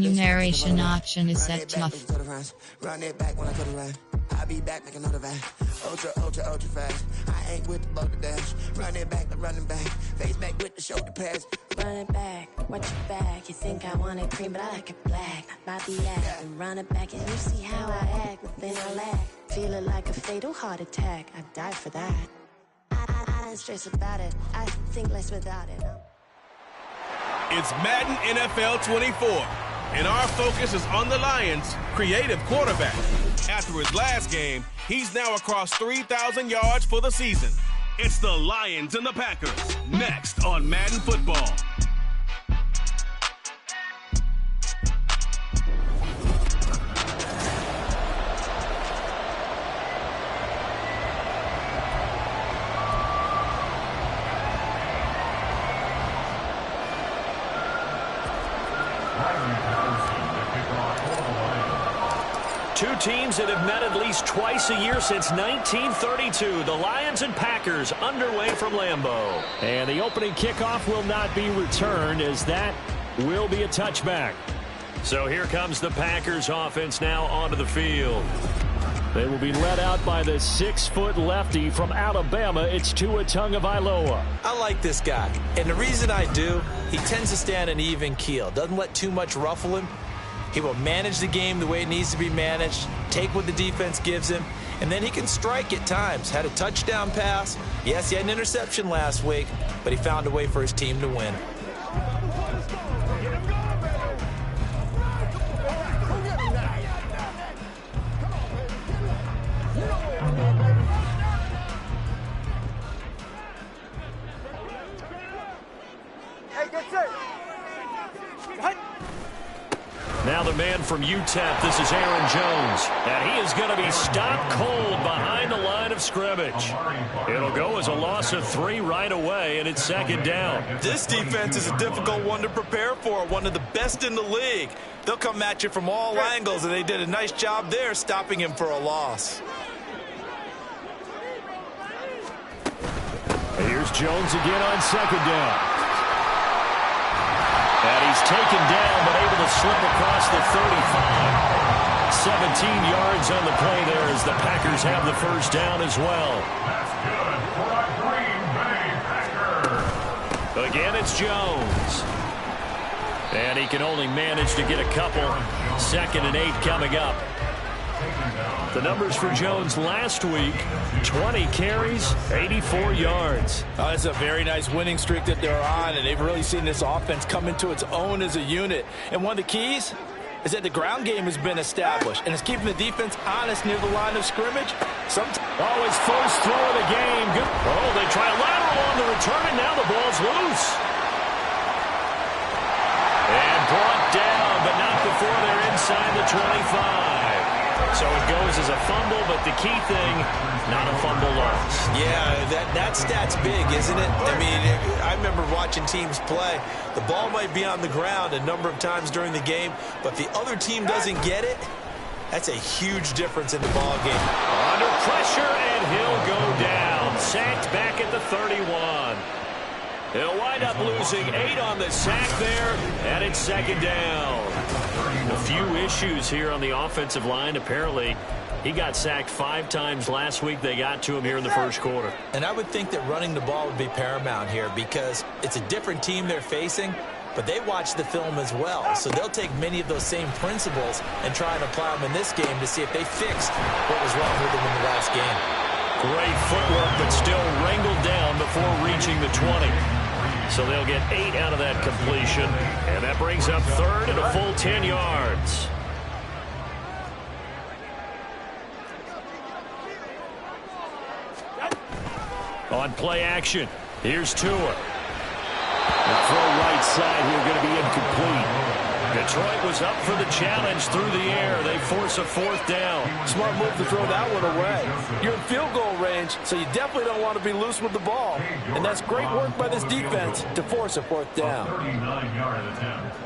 enumeration option is set tough. Run it back when I cut around. I'll be back like another van. Ultra fast. I ain't with the boat to dash. Run it back, the running back. Face back with the shoulder pass. Run it back, watch your back. You think I want it cream, but I like it black. Not the act. And run it back, and you see how I act. Within I lack. Feel it like a fatal heart attack. I'd die for that. I don't stress about it. I think less without it. It's Madden NFL 24, and our focus is on the Lions' creative quarterback. After his last game, he's now across 3,000 yards for the season. It's the Lions and the Packers, next on Madden Football. Two teams that have met at least twice a year since 1932. The Lions and Packers underway from Lambeau. And the opening kickoff will not be returned, as that will be a touchback. So here comes the Packers offense now onto the field. They will be led out by the 6-foot lefty from Alabama. It's Tua Tagovailoa. I like this guy, and the reason I do, he tends to stand an even keel. Doesn't let too much ruffle him. He will manage the game the way it needs to be managed, take what the defense gives him, and then he can strike at times. Had a touchdown pass. Yes, he had an interception last week, but he found a way for his team to win. Now the man from UTEP, this is Aaron Jones, and he is going to be stopped cold behind the line of scrimmage. It'll go as a loss of 3 right away, and it's second down. This defense is a difficult one to prepare for, one of the best in the league. They'll come at you from all angles, and they did a nice job there stopping him for a loss. Here's Jones again on second down. And he's taken down, but able to slip across the 35. 17 yards on the play there as the Packers have the first down as well. That's good for a Green Bay Packer. Again, it's Jones. And he can only manage to get a couple. 2nd and 8 coming up. The numbers for Jones last week, 20 carries, 84 yards. It's a very nice winning streak that they're on, and they've really seen this offense come into its own as a unit. And one of the keys is that the ground game has been established, and it's keeping the defense honest near the line of scrimmage. His first throw of the game. Good. Oh, they try a lateral on the return, and now the ball's loose. And brought down, but not before they're inside the 25. So it goes as a fumble, but the key thing, not a fumble loss. Yeah, that stat's big, isn't it? I mean, I remember watching teams play. The ball might be on the ground a number of times during the game, but if the other team doesn't get it, that's a huge difference in the ball game. Under pressure, and he'll go down. Sacked back at the 31. He'll wind up losing 8 on the sack there, and it's second down. A few issues here on the offensive line. Apparently, he got sacked 5 times last week. They got to him here in the first quarter. And I would think that running the ball would be paramount here because it's a different team they're facing, but they watch the film as well. So they'll take many of those same principles and try and apply them in this game to see if they fixed what was wrong with them in the last game. Great footwork, but still wrangled down before reaching the 20. So they'll get 8 out of that completion, and that brings up 3rd and a full 10 yards. On play action, here's Tua. The throw right side here going to be incomplete. Detroit was up for the challenge through the air. They force a 4th down. Smart move to throw that one away. You're in field goal range, so you definitely don't want to be loose with the ball. And that's great work by this defense to force a 4th down. 39-yard attempt.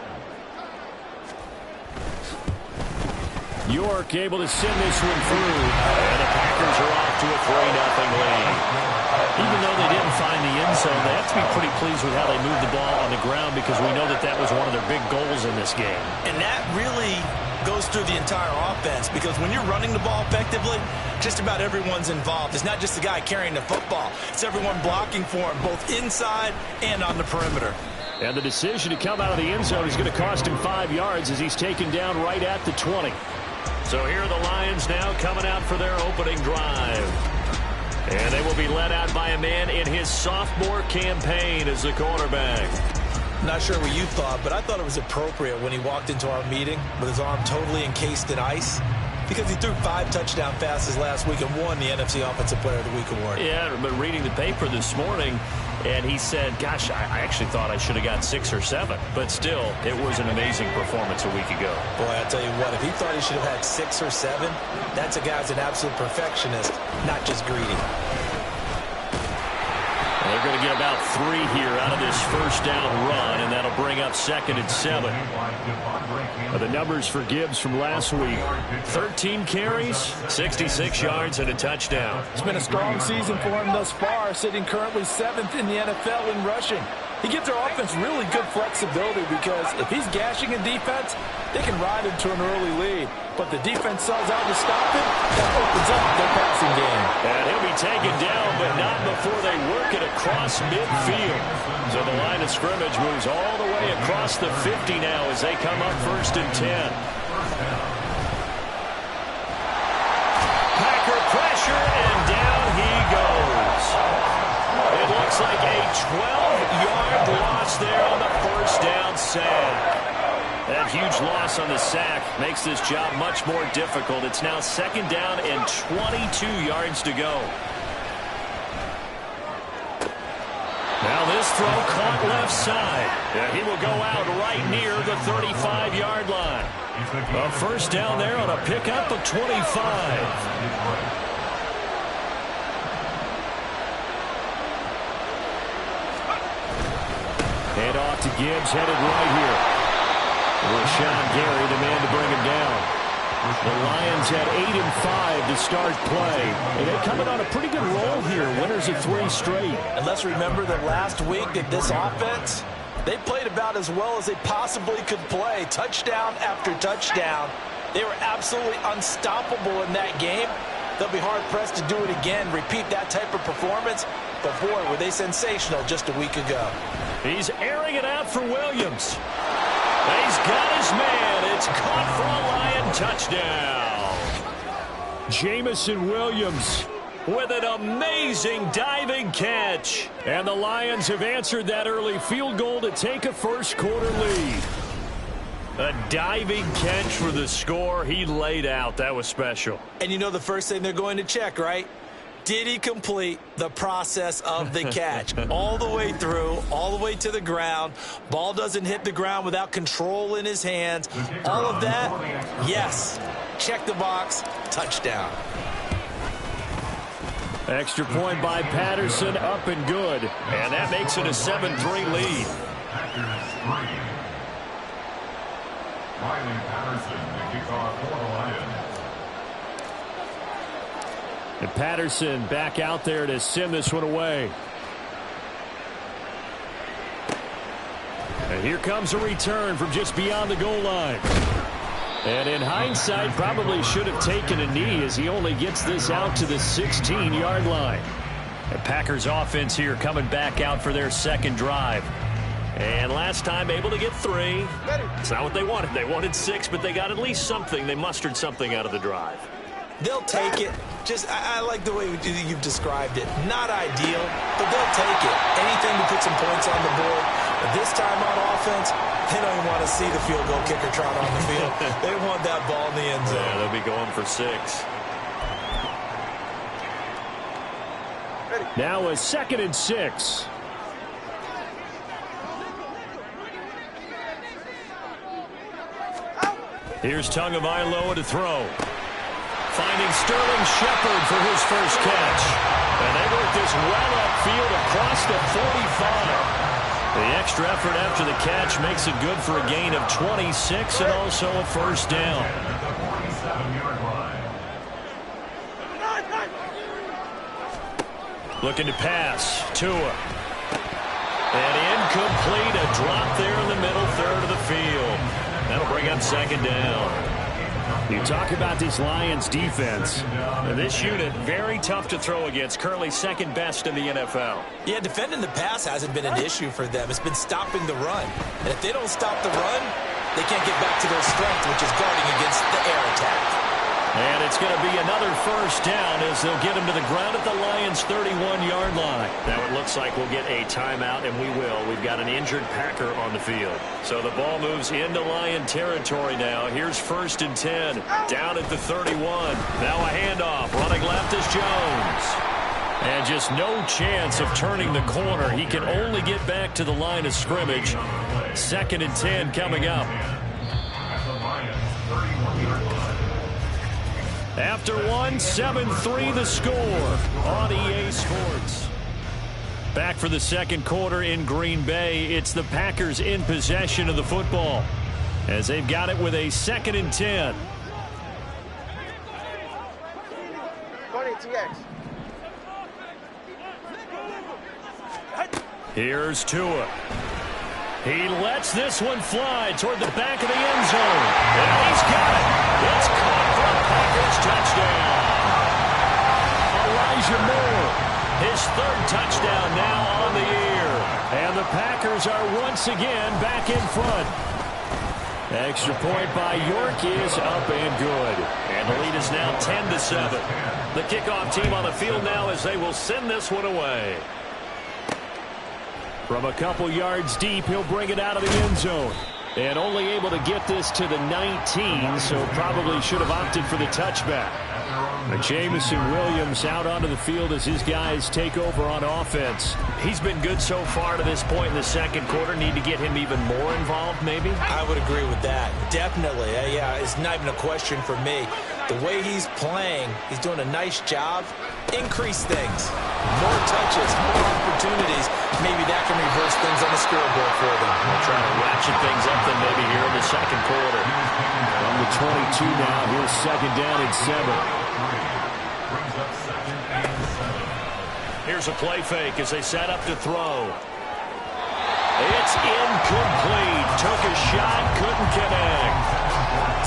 York able to send this one through. And the Packers are off to a 3-0 lead. Even though they didn't find the end zone, they have to be pretty pleased with how they moved the ball on the ground because we know that that was one of their big goals in this game. And that really goes through the entire offense because when you're running the ball effectively, just about everyone's involved. It's not just the guy carrying the football. It's everyone blocking for him, both inside and on the perimeter. And the decision to come out of the end zone is going to cost him 5 yards as he's taken down right at the 20. So here are the Lions now coming out for their opening drive. And they will be led out by a man in his sophomore campaign as the quarterback. Not sure what you thought, but I thought it was appropriate when he walked into our meeting with his arm totally encased in ice because he threw 5 touchdown passes last week and won the NFC Offensive Player of the Week award. Yeah, but reading the paper this morning, and he said, gosh, I actually thought I should have got 6 or 7. But still, it was an amazing performance a week ago. Boy, I tell you what, if he thought he should have had 6 or 7, that's a guy who's an absolute perfectionist, not just greedy. They're going to get about 3 here out of this first down run, and that'll bring up 2nd and 7. The numbers for Gibbs from last week: 13 carries, 66 yards, and a touchdown. It's been a strong season for him thus far, sitting currently 7th in the NFL in rushing. He gives their offense really good flexibility because if he's gashing a defense, they can ride into an early lead. But the defense sells out to stop him, that opens up their passing game. And he'll be taken down, but not before they work it across midfield. So the line of scrimmage moves all the way across the 50 now as they come up 1st and 10. Packer pressure, and down he goes. It looks like a 12-yard loss there on the first down sack. That huge loss on the sack makes this job much more difficult. It's now 2nd down and 22 yards to go. Now this throw caught left side. Yeah, he will go out right near the 35-yard line. A first down there on a pickup of 25. Hand off to Gibbs, headed right here. Rashawn Gary, the man to bring him down. The Lions had 8-5 to start play. And they're coming on a pretty good roll here. Winners of 3 straight. And let's remember that last week that this offense, they played about as well as they possibly could play. Touchdown after touchdown. They were absolutely unstoppable in that game. They'll be hard-pressed to do it again, repeat that type of performance. But, boy, were they sensational just a week ago. He's airing it out for Williams. He's got his man. It's caught for a Lion touchdown. Jamison Williams with an amazing diving catch. And the Lions have answered that early field goal to take a first-quarter lead. A diving catch for the score. He laid out. That was special. And you know the first thing they're going to check, right? Did he complete the process of the catch? All the way through, all the way to the ground. Ball doesn't hit the ground without control in his hands. All of that, yes. Check the box, touchdown. Extra point by Patterson, up and good. And that makes it a 7-3 lead. Riley Patterson, the kickoff for the Lions. And Patterson back out there to send this one away. And here comes a return from just beyond the goal line. And in hindsight, probably should have taken a knee as he only gets this out to the 16-yard line. The Packers offense here coming back out for their 2nd drive. And last time able to get 3. It's not what they wanted. They wanted 6, but they got at least something. They mustered something out of the drive. They'll take it. I like the way you've described it. Not ideal, but they'll take it. Anything to put some points on the board. But this time on offense, they don't even want to see the field goal kicker trot on the field. They want that ball in the end zone. Yeah, they'll be going for 6. Now a 2nd and 6. Here's Tagovailoa to throw. Finding Sterling Shepard for his first catch. And they work this well upfield across the 45. The extra effort after the catch makes it good for a gain of 26 and also a first down. Looking to pass. Tua. And incomplete. A drop there in the middle third of the field. That'll bring up second down. You talk about this Lions defense. This unit, very tough to throw against. Currently second best in the NFL. Yeah, defending the pass hasn't been an issue for them. It's been stopping the run. And if they don't stop the run, they can't get back to their strength, which is guarding against the air attack. And it's going to be another first down as they'll get him to the ground at the Lions' 31-yard line. Now it looks like we'll get a timeout, and we will. We've got an injured Packer on the field. So the ball moves into Lion territory now. Here's 1st and 10, down at the 31. Now a handoff. Running left is Jones. And just no chance of turning the corner. He can only get back to the line of scrimmage. 2nd and 10 coming up. After one, 7-3 the score on EA Sports. Back for the second quarter in Green Bay. It's the Packers in possession of the football as they've got it with a 2nd and 10. Here's Tua. He lets this one fly toward the back of the end zone. And he's got it. It's caught for a Packers touchdown. Elijah Moore, his 3rd touchdown now on the year. And the Packers are once again back in front. Extra point by York is up and good. And the lead is now 10-7. The kickoff team on the field now as they will send this one away. From a couple yards deep, he'll bring it out of the end zone. And only able to get this to the 19, so probably should have opted for the touchback. Jamison Williams out onto the field as his guys take over on offense. He's been good so far to this point in the second quarter. Need to get him even more involved, maybe? I would agree with that. Definitely. Yeah, it's not even a question for me. The way he's playing, he's doing a nice job. Increase things. More touches, more opportunities. Maybe that can reverse things on the scoreboard for them. We'll try to ratchet things up then maybe here in the second quarter. From the 22 now, here's 2nd down and 7. Here's a play fake as they set up to throw. It's incomplete. Took a shot, couldn't connect.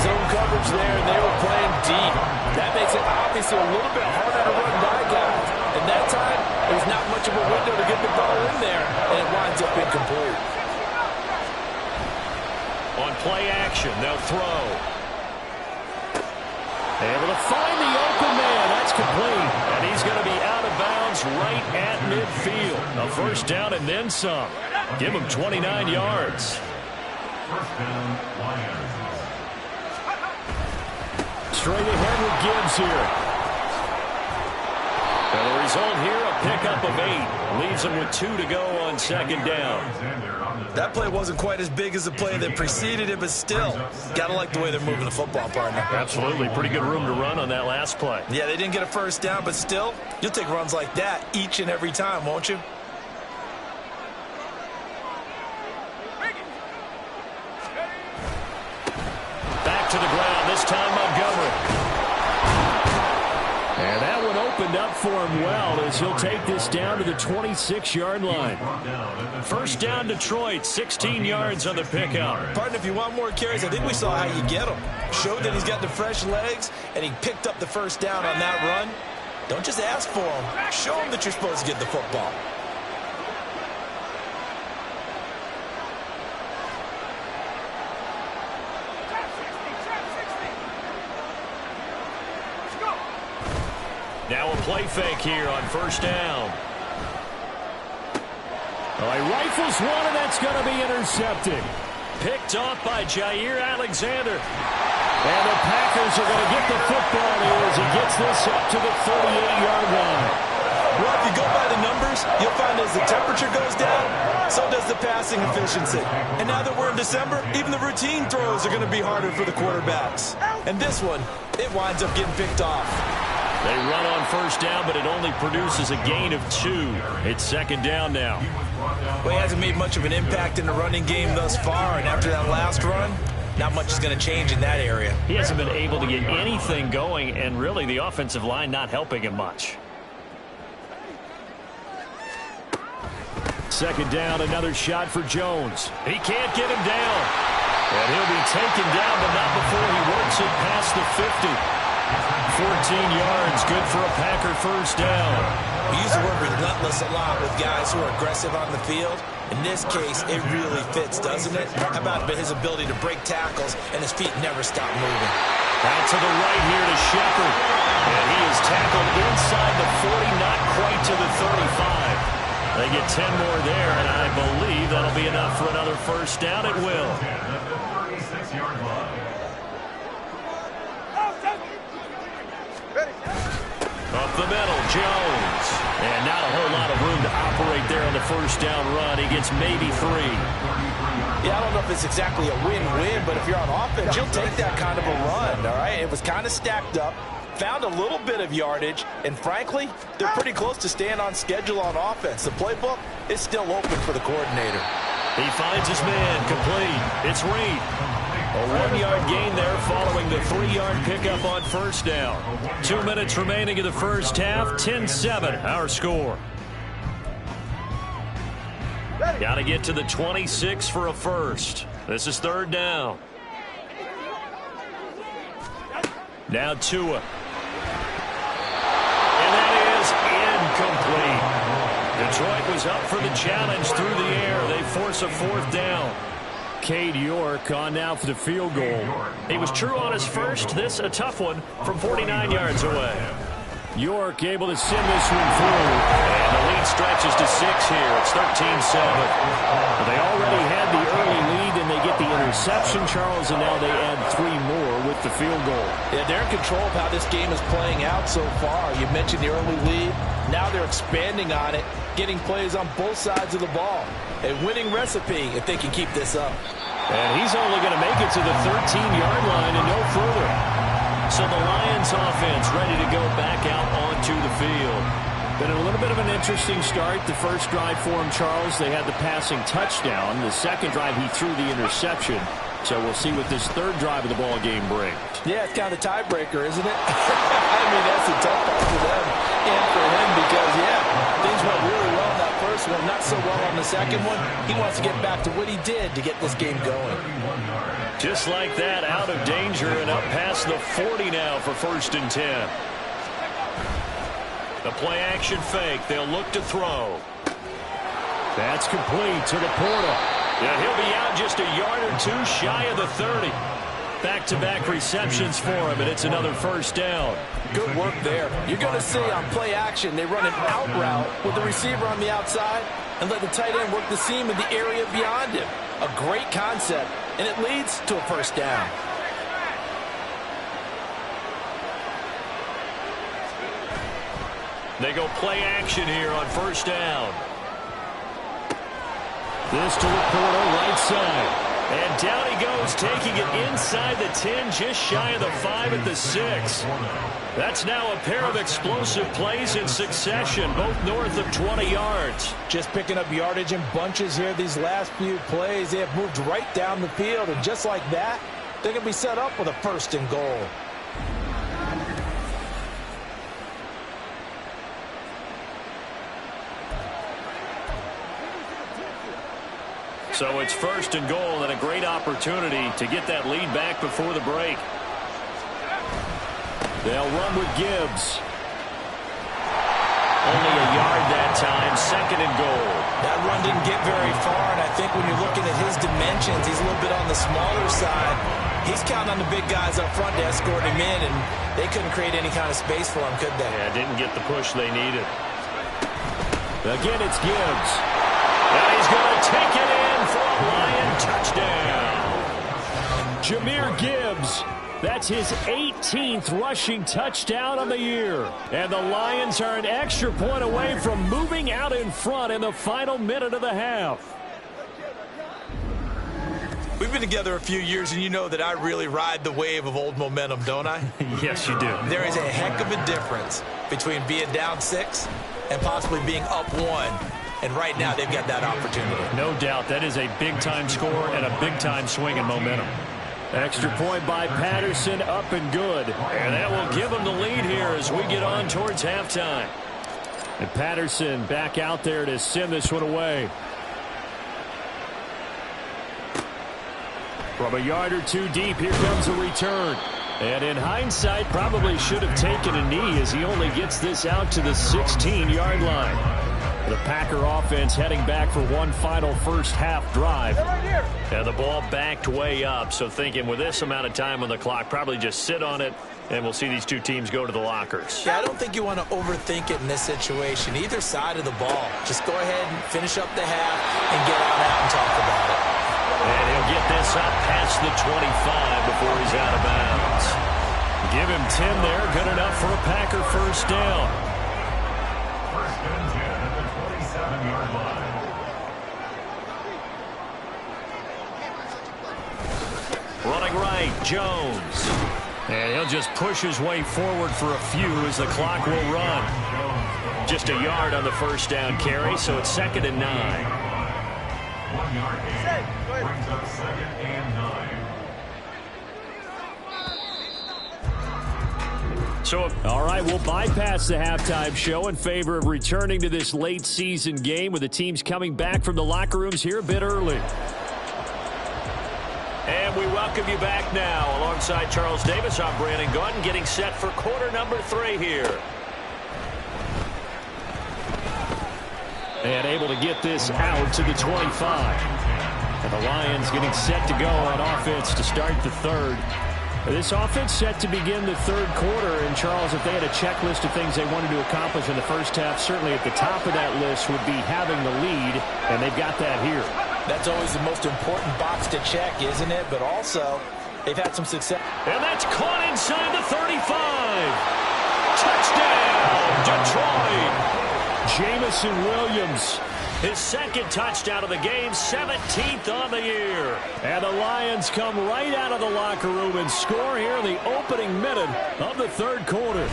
Zone coverage there, and they were playing deep. That makes it obviously a little bit harder to run by guys. And that time, there's not much of a window to get the ball in there, and it winds up incomplete. On play action, they'll throw. Able to find the open man. That's complete. And he's going to be out of bounds right at midfield. A first down and then some. Give him 29 yards. First down, Lions. Straight ahead with Gibbs here. And the result here, a pickup of 8. Leaves them with 2 to go on 2nd down. That play wasn't quite as big as the play that preceded it, but still, gotta like the way they're moving the football, partner. Absolutely. Pretty good room to run on that last play. Yeah, they didn't get a first down, but still, you'll take runs like that each and every time, won't you? Back to the ground, this time Montgomery. And that one opened up for him well as he'll take this down to the 26-yard line. First down Detroit, 16 yards on the pickup. Partner, if you want more carries, I think we saw how you get them. Showed that he's got the fresh legs, and he picked up the first down on that run. Don't just ask for him. Show him that you're supposed to get the football. Now a play fake here on first down. Oh, he rifles one, and that's going to be intercepted. Picked off by Jair Alexander. And the Packers are going to get the football here as he gets this up to the 38-yard line. Well, if you go by the numbers, you'll find as the temperature goes down, so does the passing efficiency. And now that we're in December, even the routine throws are going to be harder for the quarterbacks. And this one, it winds up getting picked off. They run on first down, but it only produces a gain of 2. It's 2nd down now. Well, he hasn't made much of an impact in the running game thus far, and after that last run, not much is going to change in that area. He hasn't been able to get anything going, and really the offensive line not helping him much. second down, another shot for Jones. He can't get him down. And he'll be taken down, but not before he works it past the 50. 14 yards, good for a Packer first down. We use the word relentless a lot with guys who are aggressive on the field. In this case, it really fits, doesn't it? How about his ability to break tackles and his feet never stop moving? Out to the right here to Shepard. And he is tackled inside the 40, not quite to the 35. They get 10 more there, and I believe that'll be enough for another first down. It will. Up the middle, Jones. And not a whole lot of room to operate there on the first down run. He gets maybe 3. Yeah, I don't know if it's exactly a win-win, but if you're on offense, you'll take that kind of a run, all right? It was kind of stacked up, found a little bit of yardage, and frankly, they're pretty close to staying on schedule on offense. The playbook is still open for the coordinator. He finds his man, complete. It's Reed. A 1-yard gain there following the 3-yard pickup on first down. 2 minutes remaining in the first half. 10-7, our score. Got to get to the 26 for a first. This is third down. Now Tua. And that is incomplete. Detroit was up for the challenge through the air. They force a fourth down. Cade York on now for the field goal. He was true on his first. This a tough one from 49 yards away. York able to send this one through. And the lead stretches to 6 here. It's 13-7. They already had the early lead, and they get the interception, Charles, and now they add 3 more with the field goal. Yeah, they're in control of how this game is playing out so far. You mentioned the early lead. Now they're expanding on it, getting plays on both sides of the ball. A winning recipe if they can keep this up. And he's only going to make it to the 13-yard line and no further. So the Lions offense ready to go back out onto the field. Been a little bit of an interesting start. The first drive for him, Charles, they had the passing touchdown. The second drive, he threw the interception. So we'll see what this third drive of the ball game brings. Yeah, it's kind of a tiebreaker, isn't it? I mean, that's a tough part for them and for him because, yeah, things went really well in that first one, not so well on the second one. He wants to get back to what he did to get this game going. Just like that, out of danger and up past the 40 now for 1st and 10. The play-action fake. They'll look to throw. That's complete to the Porter. Yeah, he'll be out just a yard or 2 shy of the 30. Back-to-back receptions for him, and it's another first down. Good work there. You're going to see on play action, they run an out route with the receiver on the outside and let the tight end work the seam in the area beyond him. A great concept, and it leads to a first down. They go play action here on first down. This to Laporta, right side. And down he goes, taking it inside the 10, just shy of the 5 at the 6. That's now a pair of explosive plays in succession, both north of 20 yards. Just picking up yardage in bunches here these last few plays. They have moved right down the field, and just like that, they're going to be set up with a 1st and goal. So it's 1st and goal and a great opportunity to get that lead back before the break. They'll run with Gibbs. Only a yard that time, 2nd and goal. That run didn't get very far, and I think when you're looking at his dimensions, he's a little bit on the smaller side. He's counting on the big guys up front to escort him in, and they couldn't create any kind of space for him, could they? Yeah, didn't get the push they needed. Again, it's Gibbs. And he's going to take it in for a Lion touchdown. Jahmyr Gibbs. That's his 18th rushing touchdown of the year. And the Lions are an extra point away from moving out in front in the final minute of the half. We've been together a few years, and you know that I really ride the wave of old momentum, don't I? Yes, you do. There is a heck of a difference between being down 6 and possibly being up 1. And right now, they've got that opportunity. No doubt. That is a big-time score and a big-time swing in momentum. Extra point by Patterson, up and good. And that will give them the lead here as we get on towards halftime. And Patterson back out there to send this one away. From a yard or two deep, here comes a return. And in hindsight, probably should have taken a knee as he only gets this out to the 16-yard line. The Packer offense heading back for one final first-half drive. And the ball backed way up, so thinking with this amount of time on the clock, probably just sit on it, and we'll see these two teams go to the lockers. Yeah, I don't think you want to overthink it in this situation. Either side of the ball. Just go ahead and finish up the half and get on out and talk about it. And he'll get this up past the 25 before he's out of bounds. Give him 10 there. Good enough for a Packer first down. First and 10 at the 27-yard line. Running right, Jones. And he'll just push his way forward for a few as the clock will run. Just a yard on the first down carry, so it's 2nd and 9. 1 yard gain brings up 2nd and 9. So, all right, we'll bypass the halftime show in favor of returning to this late season game with the teams coming back from the locker rooms here a bit early. And we welcome you back now. Alongside Charles Davis, I'm Brandon Gaudin, getting set for quarter number 3 here. And able to get this out to the 25. And the Lions getting set to go on offense to start the third. This offense set to begin the third quarter. And, Charles, if they had a checklist of things they wanted to accomplish in the first half, certainly at the top of that list would be having the lead, and they've got that here. That's always the most important box to check, isn't it? But also, they've had some success. And that's caught inside the 35. Touchdown, Detroit. Jamison Williams, his second touchdown of the game, 17th on the year. And the Lions come right out of the locker room and score here in the opening minute of the third quarter.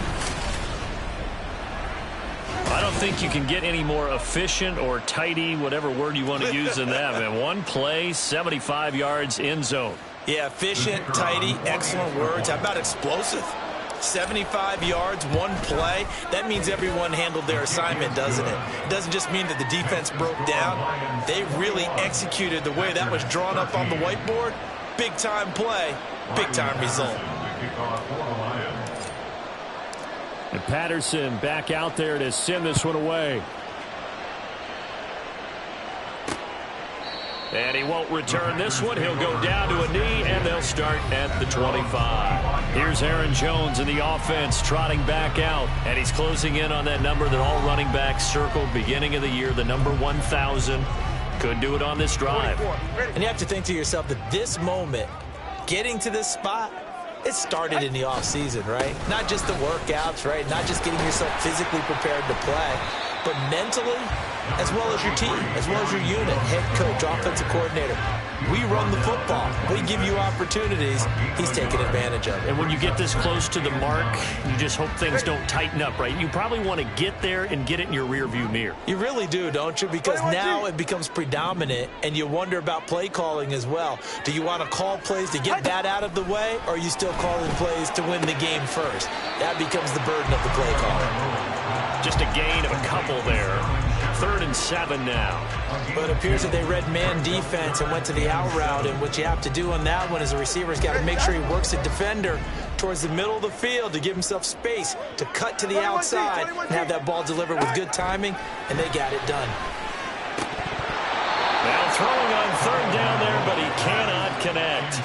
I don't think you can get any more efficient or tidy, whatever word you want to use than that, man. One play, 75 yards, end zone. Yeah, efficient, tidy, excellent words. How about explosive? 75 yards, one play. That means everyone handled their assignment, doesn't it? It doesn't just mean that the defense broke down. They really executed the way that was drawn up on the whiteboard. Big-time play, big-time result. And Patterson back out there to send this one away. And he won't return this one. He'll go down to a knee, and they'll start at the 25. Here's Aaron Jones in the offense trotting back out. And he's closing in on that number that all running backs circled beginning of the year, the number 1,000. Could do it on this drive. And you have to think to yourself that this moment, getting to this spot, it started in the offseason, right? Not just the workouts, right? Not just getting yourself physically prepared to play, but mentally, as well as your team, as well as your unit, head coach, offensive coordinator. We run the football. We give you opportunities. He's taking advantage of it. And when you get this close to the mark, you just hope things don't tighten up, right? You probably want to get there and get it in your rearview mirror. You really do, don't you? Because now it becomes predominant, and you wonder about play calling as well. Do you want to call plays to get that out of the way, or are you still calling plays to win the game first? That becomes the burden of the play caller. Just a gain of a couple there. 3rd and 7 now. But it appears that they read man defense and went to the out route, and what you have to do on that one is the receiver's got to make sure he works the defender towards the middle of the field to give himself space to cut to the outside and have that ball delivered with good timing, and they got it done. Now throwing on 3rd down there, but he cannot connect.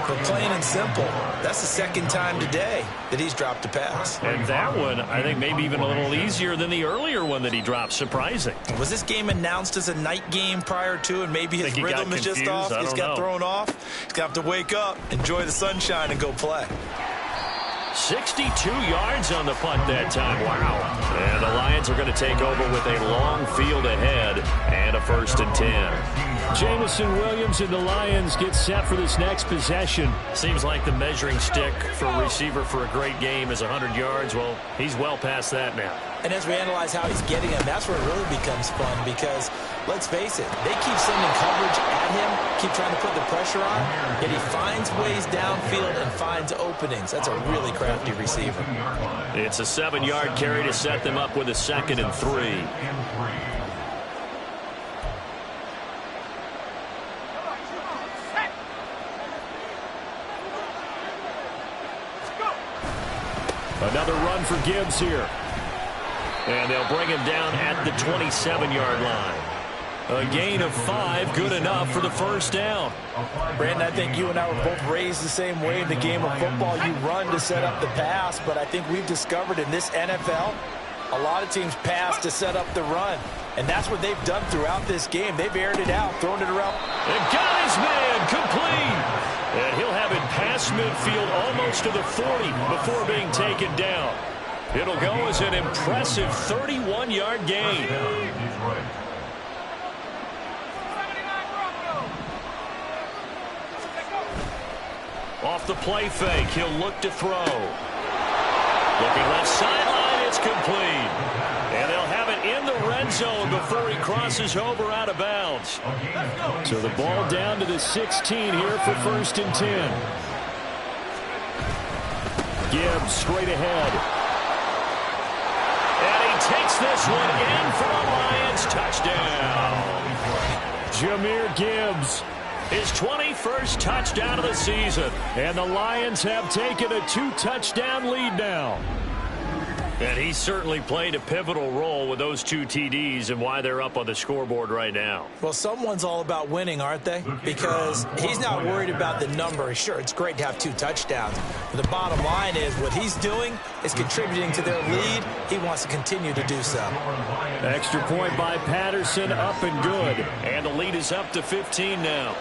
But plain and simple, that's the second time today that he's dropped a pass. And that one, I think, maybe even a little easier than the earlier one that he dropped. Surprising. Was this game announced as a night game prior to, and maybe his rhythm is just off? He's got thrown off. He's got to wake up, enjoy the sunshine, and go play. 62 yards on the punt that time. Wow. And the Lions are going to take over with a long field ahead and a 1st and 10. Jamison Williams and the Lions get set for this next possession. Seems like the measuring stick for a receiver for a great game is 100 yards. Well, he's well past that now. And as we analyze how he's getting him, that's where it really becomes fun because, let's face it, they keep sending coverage at him, keep trying to put the pressure on, yet he finds ways downfield and finds openings. That's a really crafty receiver. It's a 7-yard carry to set them up with a 2nd and 3. Another run for Gibbs here. And they'll bring him down at the 27-yard line. A gain of 5, good enough for the first down. Brandon, I think you and I were both raised the same way in the game of football. You run to set up the pass, but I think we've discovered in this NFL, a lot of teams pass to set up the run. And that's what they've done throughout this game. They've aired it out, thrown it around. And got his man complete. And he'll have it past midfield almost to the 40 before being taken down. It'll go as an impressive 31-yard gain. Off the play fake, he'll look to throw. Looking left sideline, it's complete. And they'll have it in the red zone before he crosses over out of bounds. So the ball down to the 16 here for 1st and 10. Gibbs straight ahead. And he takes this one in for a Lions touchdown. Jahmyr Gibbs. His 21st touchdown of the season. And the Lions have taken a 2-touchdown lead now. And he certainly played a pivotal role with those 2 TDs and why they're up on the scoreboard right now. Well, someone's all about winning, aren't they? Because he's not worried about the number. Sure, it's great to have 2 touchdowns. But the bottom line is what he's doing is contributing to their lead. He wants to continue to do so. Extra point by Patterson, up and good. And the lead is up to 15 now.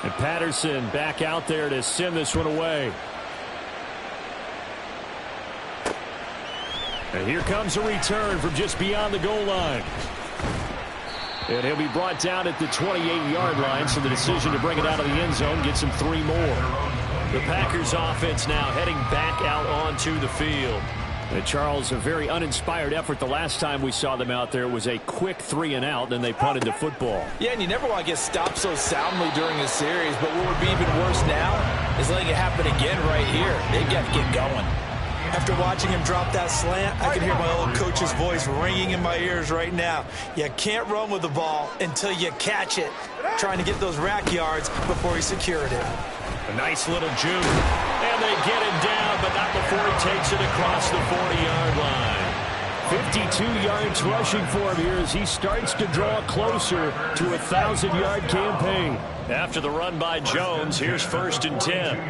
And Patterson back out there to send this one away. And here comes a return from just beyond the goal line. And he'll be brought down at the 28-yard line, so the decision to bring it out of the end zone gets him 3 more. The Packers offense now heading back out onto the field. And Charles, a very uninspired effort. The last time we saw them out there was a quick 3-and-out, then they punted the football. Yeah, and you never want to get stopped so soundly during a series, but what would be even worse now is letting it happen again right here. They've got to get going. After watching him drop that slant, I can hear my old coach's voice ringing in my ears right now. You can't run with the ball until you catch it. Trying to get those rack yards before he secured it. A nice little juke. And they get him down, but not before he takes it across the 40-yard line. 52 yards rushing for him here as he starts to draw closer to a 1,000-yard campaign. After the run by Jones, here's 1st and 10.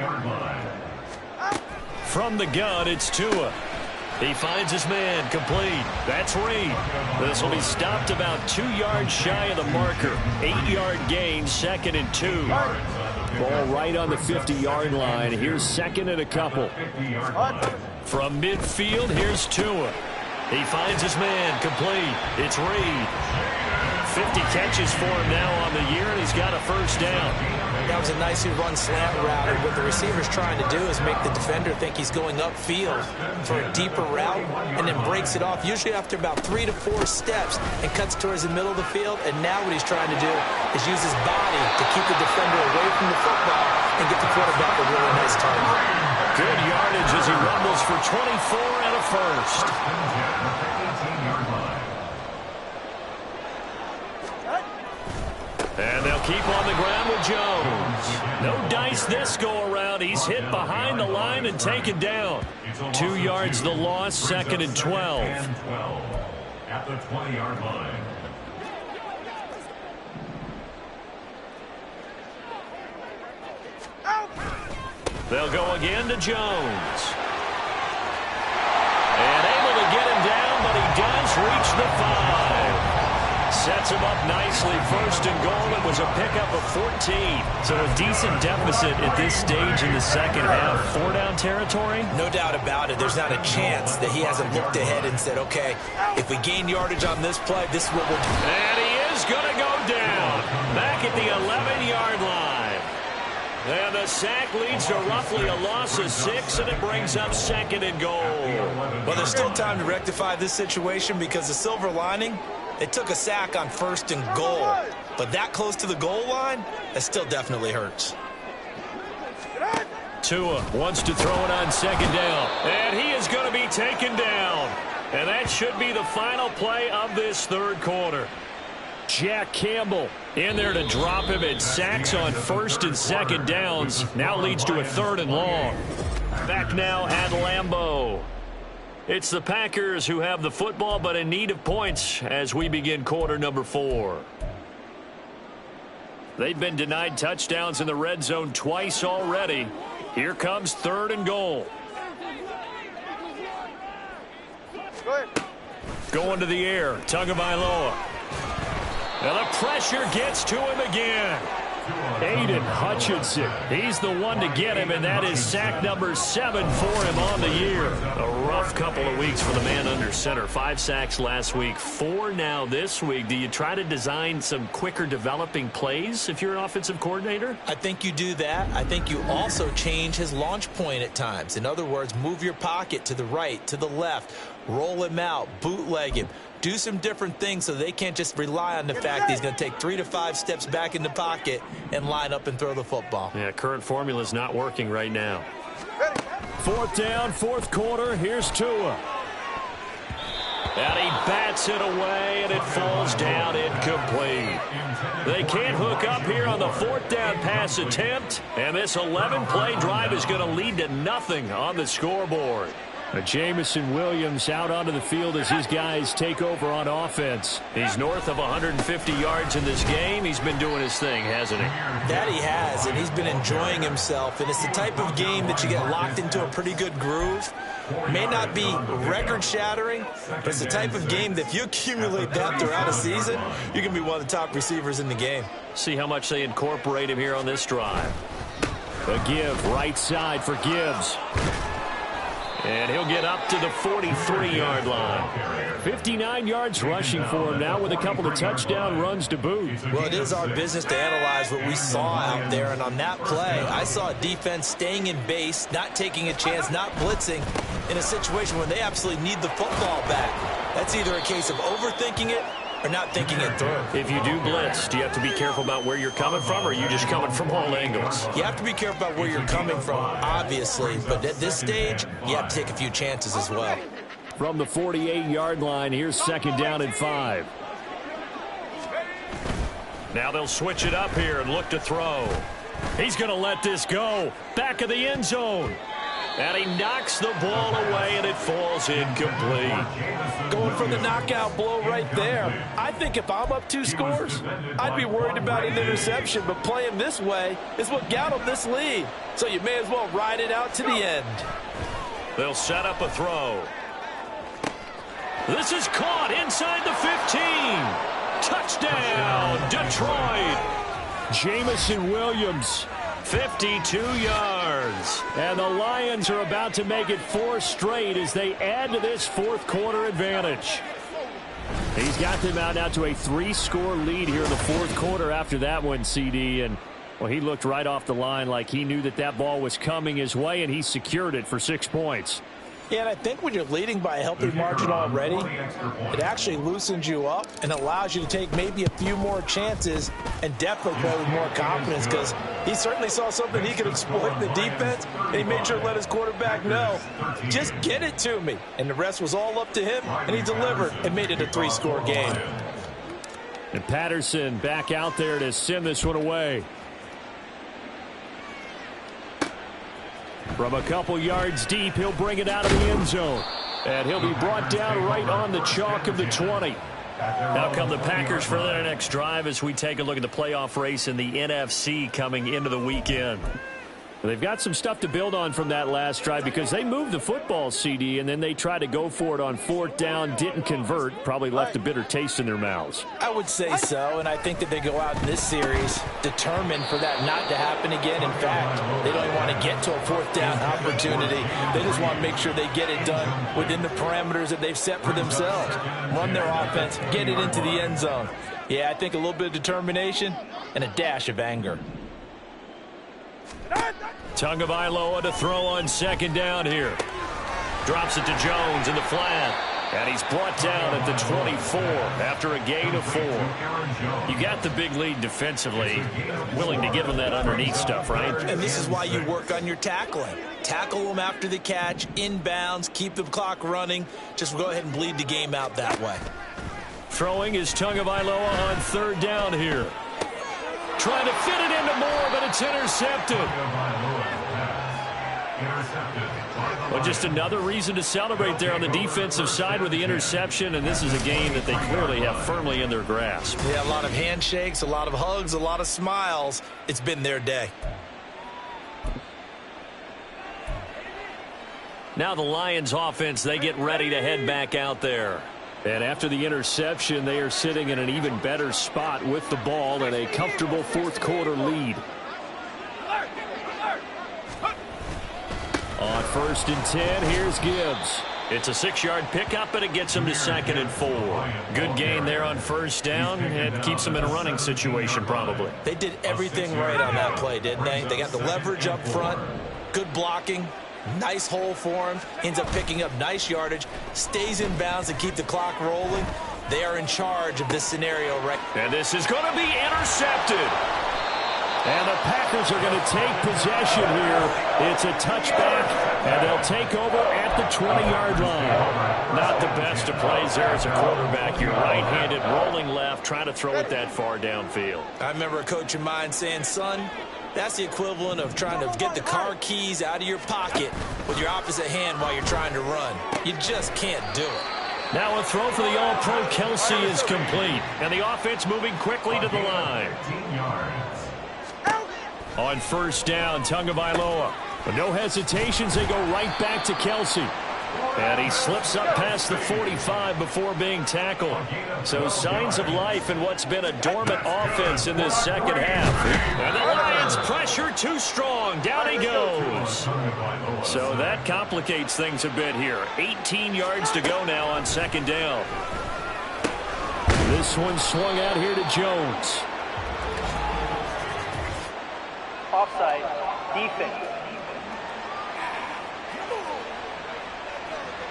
From the gun, it's Tua. He finds his man complete. That's Reed. This will be stopped about 2 yards shy of the marker. 8-yard gain, 2nd and 2. Ball right on the 50-yard line. Here's 2nd and a couple. From midfield, here's Tua. He finds his man complete. It's Reed. 50 catches for him now on the year, and he's got a 1st down. That was a nicely run slant route, and what the receiver's trying to do is make the defender think he's going upfield for a deeper route and then breaks it off, usually after about 3 to 4 steps, and cuts towards the middle of the field. And now what he's trying to do is use his body to keep the defender away from the football and get the quarterback a really nice target. Good yardage as he rumbles for 24 and a 1st. And they'll keep on the ground with Jones. No dice this go-around. He's hit behind the line and taken down. 2 yards the loss, 2nd and 12. At the 20-yard line. They'll go again to Jones. And able to get him down, but he does reach the 5. Sets him up nicely, 1st and goal. It was a pickup of 14. So a decent deficit at this stage in the second half. 4-down territory? No doubt about it. There's not a chance that he hasn't looked ahead and said, okay, if we gain yardage on this play, this is what we'll do. And he is going to go down. Back at the 11-yard line. And the sack leads to roughly a loss of 6, and it brings up 2nd and goal. Well, there's still time to rectify this situation because the silver lining, they took a sack on 1st and goal. But that close to the goal line, that still definitely hurts. Tua wants to throw it on 2nd down. And he is going to be taken down. And that should be the final play of this 3rd quarter. Jack Campbell in there to drop him at sacks on first and second downs. Now leads to a 3rd and long. Back now at Lambeau. It's the Packers who have the football but in need of points as we begin quarter number 4. They've been denied touchdowns in the red zone twice already. Here comes 3rd and goal. Going to the air, Tagovailoa. And the pressure gets to him again. Aiden Hutchinson, he's the one to get him, and that is sack number 7 for him on the year. A rough couple of weeks for the man under center. 5 sacks last week, 4 now this week. Do you try to design some quicker developing plays if you're an offensive coordinator? I think you do that. I think you also change his launch point at times. In other words, move your pocket to the right, to the left, roll him out, bootleg him. Do some different things so they can't just rely on the fact that he's going to take 3 to 5 steps back in the pocket and line up and throw the football. Yeah, current formula is not working right now. 4th down, 4th quarter. Here's Tua. And he bats it away, and it falls down incomplete. They can't hook up here on the 4th down pass attempt, and this 11-play drive is going to lead to nothing on the scoreboard. Jamison Williams out onto the field as his guys take over on offense. He's north of 150 yards in this game. He's been doing his thing, hasn't he? That he has, and he's been enjoying himself. And it's the type of game that you get locked into a pretty good groove. May not be record-shattering, but it's the type of game that if you accumulate that throughout a season, you can be one of the top receivers in the game. See how much they incorporate him here on this drive. A give right side for Gibbs. And he'll get up to the 43-yard line. 59 yards rushing for him now with a couple of touchdown runs to boot. Well, it is our business to analyze what we saw out there. And on that play, I saw a defense staying in base, not taking a chance, not blitzing in a situation where they absolutely need the football back. That's either a case of overthinking it or not thinking it through. If you do blitz, do you have to be careful about where you're coming from, or are you just coming from all angles? You have to be careful about where you're coming from, obviously, but at this stage, you have to take a few chances as well. From the 48-yard line, here's 2nd down and 5. Now they'll switch it up here and look to throw. He's going to let this go. Back of the end zone. And he knocks the ball away, and it falls incomplete. Going for the knockout blow right there. I think if I'm up 2 scores, I'd be worried about an interception, but playing this way is what got him this lead. So you may as well ride it out to the end. They'll set up a throw. This is caught inside the 15. Touchdown, Detroit. Jamison Williams. 52 yards. And the Lions are about to make it 4 straight as they add to this 4th quarter advantage. He's got them out now to a 3-score lead here in the 4th quarter after that one, CD. And, well, he looked right off the line like he knew that that ball was coming his way, and he secured it for 6 points. Yeah, and I think when you're leading by a healthy margin already, it actually loosens you up and allows you to take maybe a few more chances and definitely play with more confidence, because he certainly saw something he could exploit in the defense, and he made sure to let his quarterback know, just get it to me. And the rest was all up to him, and he delivered and made it a 3-score game. And Patterson back out there to send this one away. From a couple yards deep, he'll bring it out of the end zone. And he'll be brought down right on the chalk of the 20. Now come the Packers for their next drive as we take a look at the playoff race in the NFC coming into the weekend. They've got some stuff to build on from that last drive because they moved the football, CD, and then they tried to go for it on 4th down, didn't convert, probably left a bitter taste in their mouths. I would say so, and I think that they go out in this series determined for that not to happen again. In fact, they don't even want to get to a 4th down opportunity. They just want to make sure they get it done within the parameters that they've set for themselves. Run their offense, get it into the end zone. Yeah, I think a little bit of determination and a dash of anger. Tagovailoa to throw on 2nd down here. Drops it to Jones in the flat. And he's brought down at the 24 after a gain of 4. You got the big lead defensively. Willing to give him that underneath stuff, right? And this is why you work on your tackling. Tackle them after the catch, inbounds, keep the clock running. Just go ahead and bleed the game out that way. throwing is Tagovailoa on third down here. Trying to fit it into Moore, but it's intercepted. Well, just another reason to celebrate there on the defensive side with the interception, and this is a game that they clearly have firmly in their grasp. Yeah, a lot of handshakes, a lot of hugs, a lot of smiles. It's been their day. Now the Lions offense, they get ready to head back out there. And after the interception, they are sitting in an even better spot with the ball and a comfortable fourth quarter lead. On 1st and 10, here's Gibbs. It's a 6-yard pickup, but it gets him to 2nd and 4. Good gain there on 1st down. It keeps them in a running situation probably. They did everything right on that play, didn't they? They got the leverage up front, good blocking. Nice hole for him. Ends up picking up nice yardage. Stays in bounds to keep the clock rolling. They are in charge of this scenario right. And this is going to be intercepted. And the Packers are going to take possession here. It's a touchback, and they'll take over at the 20-yard line. Not the best of plays there as a quarterback. You're right-handed, rolling left, trying to throw it that far downfield. I remember a coach of mine saying, son, that's the equivalent of trying to get the car keys out of your pocket with your opposite hand while you're trying to run. You just can't do it. Now a throw for the All-Pro Kelce is complete. And the offense moving quickly to the line. On 1st down, Tagovailoa. But no hesitations, they go right back to Kelce. And he slips up past the 45 before being tackled. So signs of life in what's been a dormant offense in this second half. And the Lions pressure too strong. Down he goes. So that complicates things a bit here. 18 yards to go now on 2nd down. This one swung out here to Jones. Offside, defense.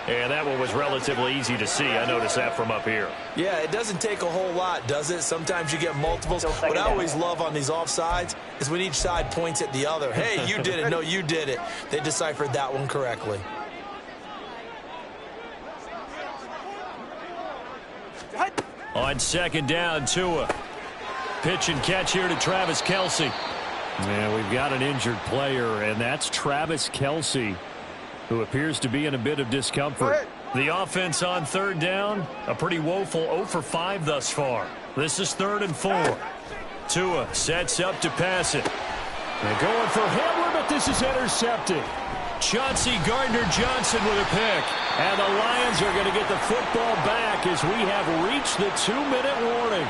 And that one was relatively easy to see. I noticed that from up here. Yeah, it doesn't take a whole lot, does it? Sometimes you get multiples. What I always love on these offsides is when each side points at the other. Hey, you did it. No, you did it. They deciphered that one correctly. On 2nd down, Tua. Pitch and catch here to Travis Kelce. And we've got an injured player, and that's Travis Kelce, who appears to be in a bit of discomfort. The offense on 3rd down, a pretty woeful 0 for 5 thus far. This is 3rd and 4. Tua sets up to pass it. They're going for Hamler, but this is intercepted. Chauncey Gardner-Johnson with a pick. And the Lions are going to get the football back as we have reached the 2-minute warning.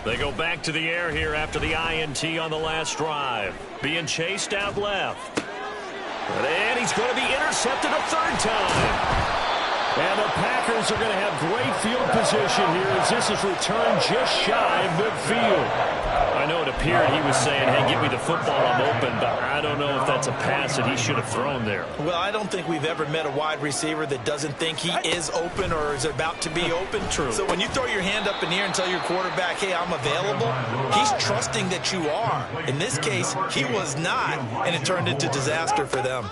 They go back to the air here after the INT on the last drive. Being chased out left. And he's going to be intercepted a 3rd time. And the Packers are going to have great field position here as this is returned just shy of midfield. I know it appeared he was saying, hey, give me the football, I'm open, but I don't know if that's a pass that he should have thrown there. Well, I don't think we've ever met a wide receiver that doesn't think he is open or is about to be open. True. So when you throw your hand up in the air and tell your quarterback, hey, I'm available, he's trusting that you are. In this case, he was not, and it turned into disaster for them.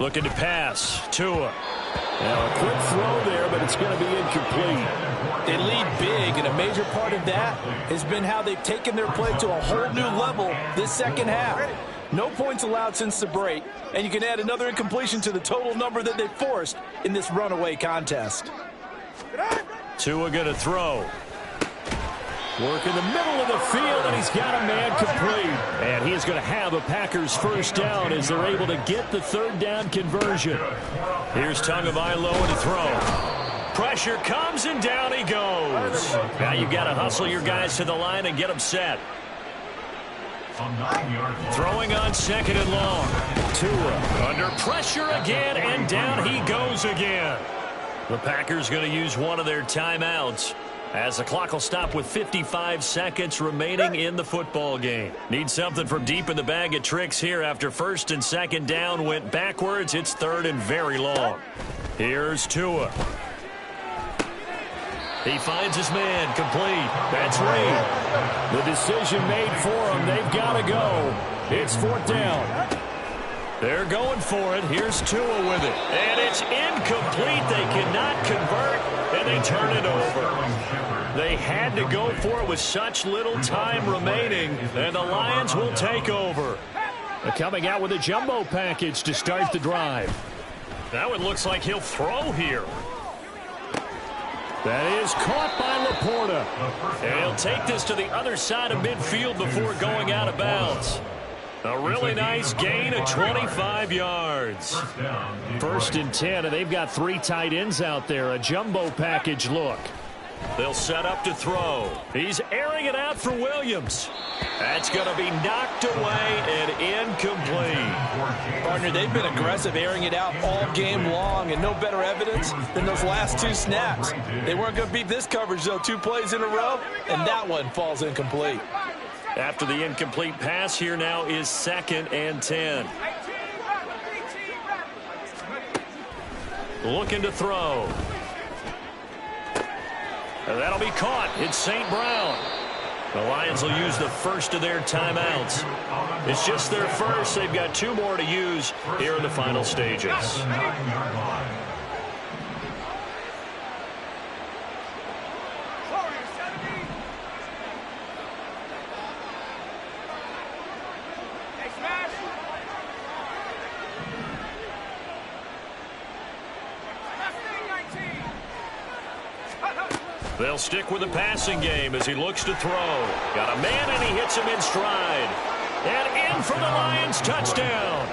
Looking to pass. Tua. Now a quick throw there, but it's going to be incomplete. They lead big, and a major part of that has been how they've taken their play to a whole new level this second half. No points allowed since the break, and you can add another incompletion to the total number that they forced in this runaway contest. Tua going to throw. Work in the middle of the field, and he's got a man complete. And he is going to have a Packers 1st down as they're able to get the 3rd down conversion. Here's Tagovailoa to throw. Pressure comes, and down he goes. Now you've got to hustle your guys to the line and get them set. Throwing on 2nd and long. Tua under pressure again, and down he goes again. The Packers going to use one of their timeouts, as the clock will stop with 55 seconds remaining in the football game. Need something from deep in the bag of tricks here after 1st and 2nd down went backwards. It's 3rd and very long. Here's Tua. He finds his man, complete. That's Reed. The decision made for him. They've got to go. It's 4th down. They're going for it. Here's Tua with it. And it's incomplete. They cannot convert, and they turn it over. They had to go for it with such little time remaining, and the Lions will take over. They're coming out with a jumbo package to start the drive. Now it looks like he'll throw here. That is caught by Laporta. And he'll take this to the other side of midfield before going out of bounds. A really nice gain of 25 yards. 1st and 10, and they've got 3 tight ends out there. A jumbo package look. They'll set up to throw. He's airing it out for Williams. That's going to be knocked away and incomplete. Partner, they've been aggressive, airing it out all game long, and no better evidence than those last 2 snaps. They weren't going to beat this coverage, though. 2 plays in a row, and that one falls incomplete. After the incomplete pass, here now is 2nd and 10. Looking to throw. And that'll be caught. It's St. Brown. The Lions will use the first of their timeouts. It's just their first. They've got 2 more to use here in the final stages. They'll stick with the passing game as he looks to throw. Got a man, and he hits him in stride. And in for the Lions touchdown.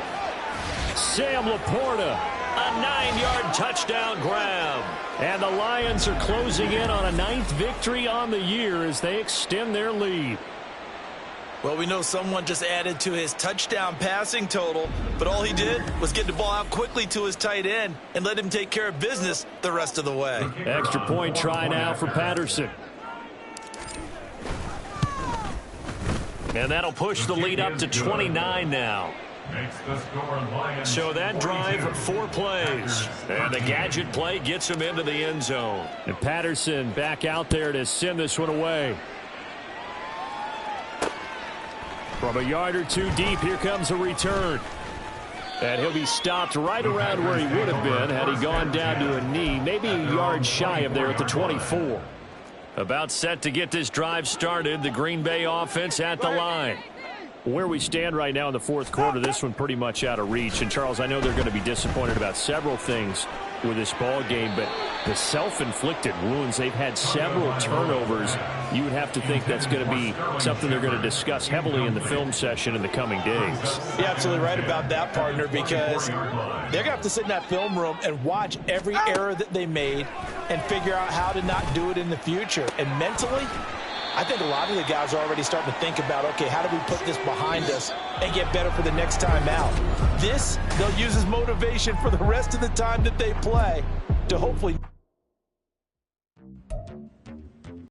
Sam Laporta, a 9-yard touchdown grab. And the Lions are closing in on a 9th victory on the year as they extend their lead. Well, we know someone just added to his touchdown passing total, but all he did was get the ball out quickly to his tight end and let him take care of business the rest of the way. Extra point try now for Patterson. And that'll push the lead up to 29 now. So that drive, 4 plays. And the gadget play gets him into the end zone. And Patterson back out there to send this one away. From a yard or 2 deep, here comes a return. And he'll be stopped right around where he would have been had he gone down to a knee, maybe a yard shy of there at the 24. About set to get this drive started, the Green Bay offense at the line. Where we stand right now in the 4th quarter, this one pretty much out of reach. And, Charles, I know they're going to be disappointed about several things with this ball game, but the self-inflicted wounds, they've had several turnovers. You would have to think that's going to be something they're going to discuss heavily in the film session in the coming days. You're absolutely right about that, partner, because they're going to have to sit in that film room and watch every error that they made and figure out how to not do it in the future. And mentally, I think a lot of the guys are already starting to think about, okay, how do we put this behind us and get better for the next time out? This, they'll use as motivation for the rest of the time that they play to hopefully